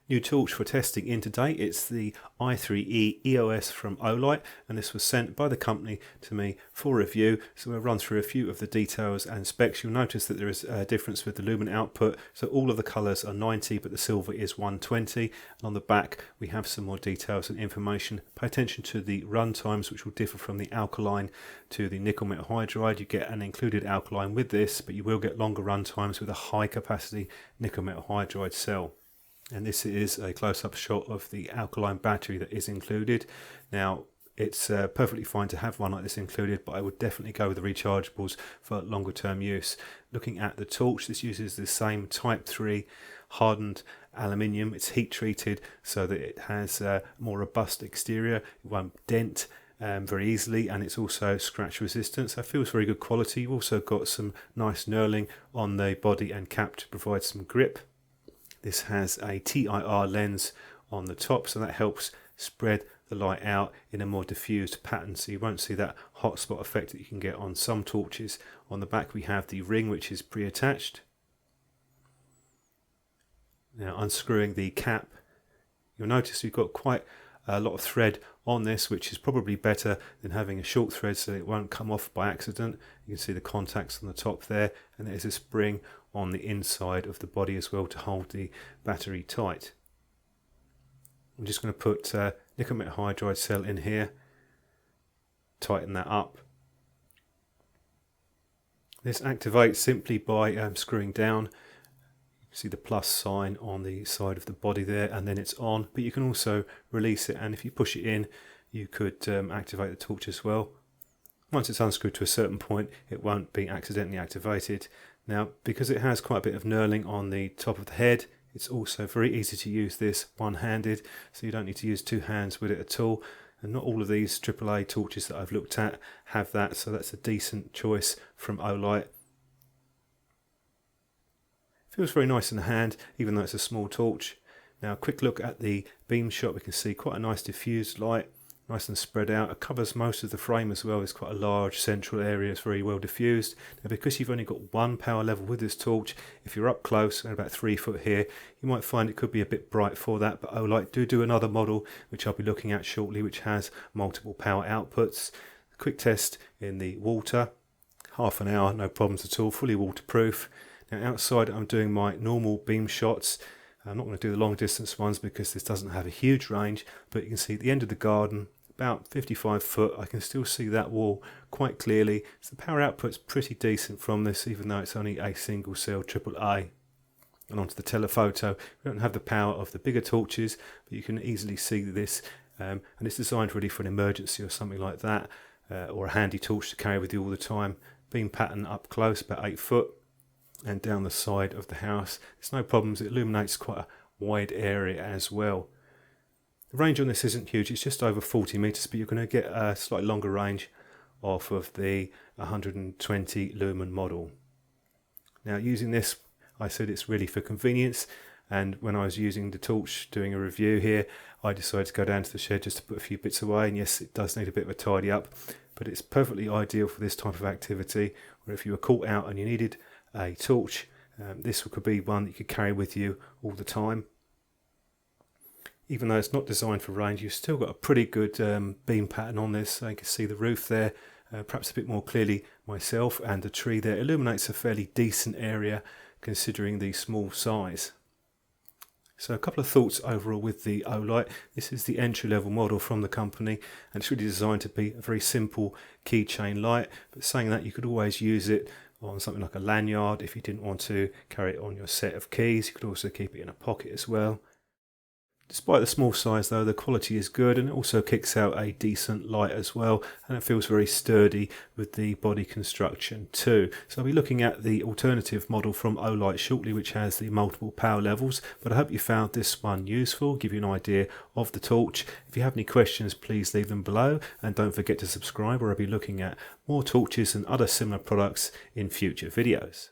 New torch for testing in today. It's the i3E EOS from Olight, and this was sent by the company to me for review. So we'll run through a few of the details and specs. You'll notice that there is a difference with the lumen output. So all of the colours are 90, but the silver is 120. And on the back we have some more details and information. Pay attention to the run times, which will differ from the alkaline to the nickel metal hydride. You get an included alkaline with this, but you will get longer run times with a high capacity nickel metal hydride cell. And this is a close-up shot of the alkaline battery that is included. Now, it's perfectly fine to have one like this included, but I would definitely go with the rechargeables for longer term use. Looking at the torch, this uses the same Type 3 hardened aluminium. It's heat treated so that it has a more robust exterior. It won't dent very easily, and it's also scratch resistant, so it feels very good quality. You've also got some nice knurling on the body and cap to provide some grip. This has a TIR lens on the top, so that helps spread the light out in a more diffused pattern, so you won't see that hotspot effect that you can get on some torches. On the back we have the ring, which is pre-attached. Now, unscrewing the cap, you'll notice we've got quite a lot of thread on this, which is probably better than having a short thread so it won't come off by accident. You can see the contacts on the top there, and there's a spring on the inside of the body as well to hold the battery tight. I'm just going to put nickel metal hydride cell in here, tighten that up. This activates simply by screwing down. You can see the plus sign on the side of the body there, and then it's on, but you can also release it, and if you push it in you could activate the torch as well. Once it's unscrewed to a certain point, it won't be accidentally activated. Now, because it has quite a bit of knurling on the top of the head, it's also very easy to use this one-handed, so you don't need to use two hands with it at all. And not all of these AAA torches that I've looked at have that, so that's a decent choice from Olight. Feels very nice in the hand, even though it's a small torch. Now, a quick look at the beam shot. We can see quite a nice diffused light, nice and spread out. It covers most of the frame as well. It's quite a large central area. It's very well diffused. Now, because you've only got one power level with this torch, if you're up close and about 3 foot here, you might find it could be a bit bright for that. But Olight do another model, which I'll be looking at shortly, which has multiple power outputs. Quick test in the water, half an hour, no problems at all, fully waterproof. Now, outside I'm doing my normal beam shots. I'm not going to do the long distance ones because this doesn't have a huge range, but you can see at the end of the garden, about 55 foot, I can still see that wall quite clearly. So the power output's pretty decent from this, even though it's only a single cell AAA. And onto the telephoto, we don't have the power of the bigger torches, but you can easily see this, and it's designed really for an emergency or something like that, or a handy torch to carry with you all the time. Beam pattern up close, about 8 foot, and down the side of the house. There's no problems, it illuminates quite a wide area as well. The range on this isn't huge, it's just over 40 meters, but you're going to get a slightly longer range off of the 120 lumen model. Now, using this, I said it's really for convenience, and when I was using the torch doing a review here, I decided to go down to the shed just to put a few bits away, and yes, it does need a bit of a tidy up, but it's perfectly ideal for this type of activity, where if you were caught out and you needed a torch, this could be one that you could carry with you all the time. Even though it's not designed for range, you've still got a pretty good beam pattern on this. So you can see the roof there, perhaps a bit more clearly myself, and the tree there illuminates a fairly decent area considering the small size. So a couple of thoughts overall with the Olight. This is the entry-level model from the company, and it's really designed to be a very simple keychain light. But saying that, you could always use it on something like a lanyard if you didn't want to carry it on your set of keys. You could also keep it in a pocket as well. Despite the small size though, the quality is good, and it also kicks out a decent light as well, and it feels very sturdy with the body construction too. So I'll be looking at the alternative model from Olight shortly, which has the multiple power levels, but I hope you found this one useful, give you an idea of the torch. If you have any questions, please leave them below, and don't forget to subscribe, or I'll be looking at more torches and other similar products in future videos.